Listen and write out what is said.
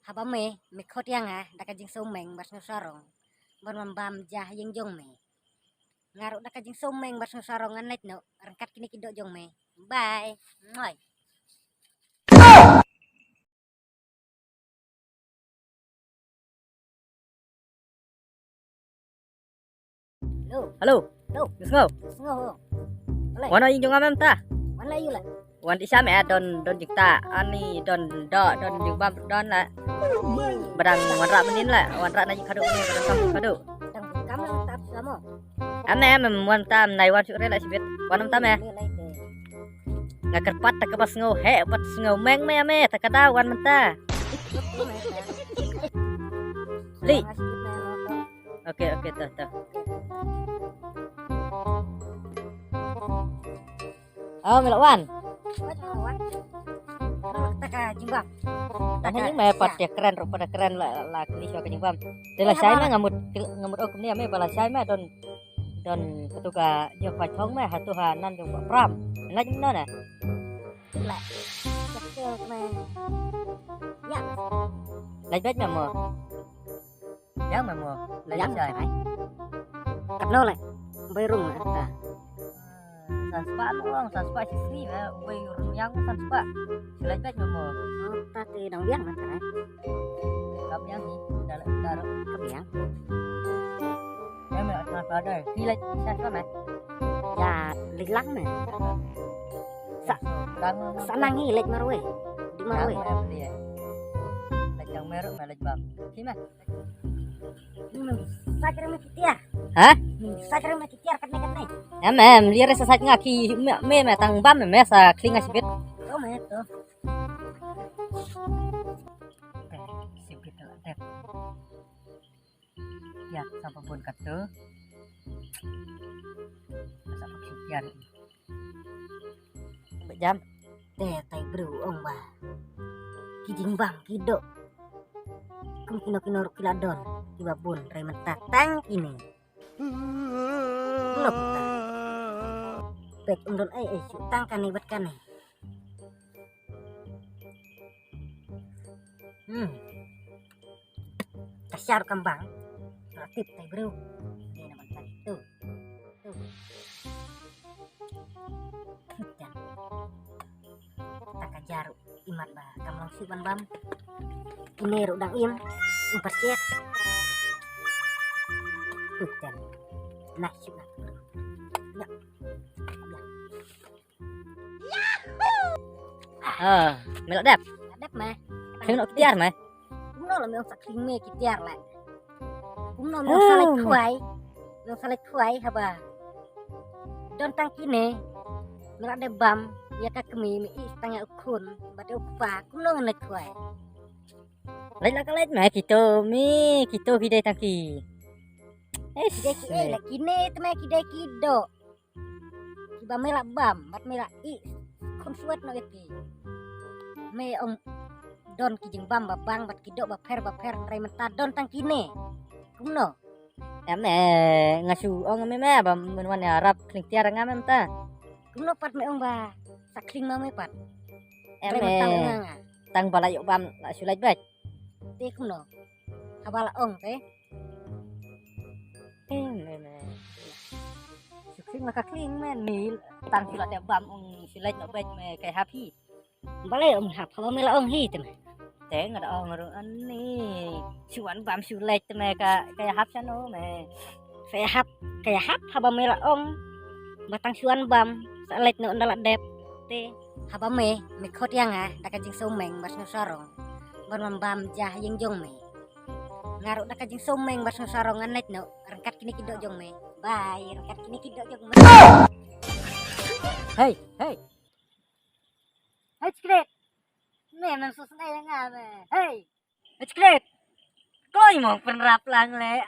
haba me khot yang daka jing someng bas sarong bon mambam jah yang jong me ngaru daka jing someng bas sarong anet no rangkat kini kidok jong me bye moi Halo, Halo. Gisngo. Sengoh. Wana yung ngamam ta? Mana you lah? Wan di sama don jikta ani don yung bam don la. Badang wanra menin la, wanra na kado ni kado. Dang kamu tak sama. Ame wan tam nai wan sure la sibet. Wanam tam ngakerpat tak pas ngau he pat ngau meng me ame takada wan menta. Li. Oke tah. Oh, melok wan. Taka jimbang. Tanya những mẹ Phật tiệc keren pada keren là kini siapa nyumbang. Dela saya mah ngamut ok ni ame bala saya mah don ketuga jo pachong mah hatuhanan jo pram. Lah nyimno na. Lah. Cakil me. Ya. Lai bet mah mo. Yang mah mo. Lai Yang sai. Kadno le. Bayrung ta. Sanspa luang, sanspa sisi mah bayrung yang sanspa. Lai bet mah mo. Tati dong biang mata. Kap yang ni dalam Kebiang. em mẹ là pada. Khi lai sanspa mah. Ya, lilang me. Dang Sanangi lek marwe. Di marwe. Lajang merah mah lajang. Sima. Sakre me kitiar. Hah? Sakre me kitiar katne. Em lihat sesat ngaki me tang bam me sa klinga sibit. Oh me to. Sibit lah tep. Ya, sampai pun kata. Sampai kitiar. Jam. Tai bro ông bà. Kijing bang kidok. Kum kino kiladon. Tiba bun rai mentatang ini. Belum ta. Pek undon sutang kan ibat kan. Kasyar kembang. Relatif tai bro. Ini nama tadi tuh. Hujan. Tak kajaru imat bah kamlang siban bam. Ini rudang im. Persiat. Hujan. Nah, sudah. Melok dap. Adap mah. Kena kitiar mah. Kumno là meong sakling me kitiar lại. Kumno meong salek khuai haba. Don tang kine. Mela de bam ya ka kemi mi istanga ukun bade ukpa kumno ngelek khuai. Lai la kalet mah kita hidai tangki. Kide ki la kine tme kide kido. Kiba mela bam bat mela kun suat no eti. Me om don kijing bam babang bat kido baper rai menta don tang kine. Kumno. Em ngasu ong me bam menwan Arab kling tiar ngamem ta. Kumno pat me ong ba sakling mame pat. Em Rai menta nganga. tang balayok bam la sulai bet. Te kumno. Habala ong te. Sukling maka kling men ni tang sulat bam ong sulai no bet me kai happy. Balai ong hap haba mela ong hi te. Te ngada ong ro ani suan bam sulai te me kai hap sano me. Saya hap haba mela ong. Batang suan bam salet no ndala dep te. Haba me khot yang daka jing someng bas sarong. Bon mambam jah yang jong me. Ngaru daka jing someng bas sarong anet no rangkat kini kidok jong me. Bye, rangkat kini kidok jong me. Hey. Hai skret. Me man susnay nga me. Hey. Skret. Koi mo penrap lang le.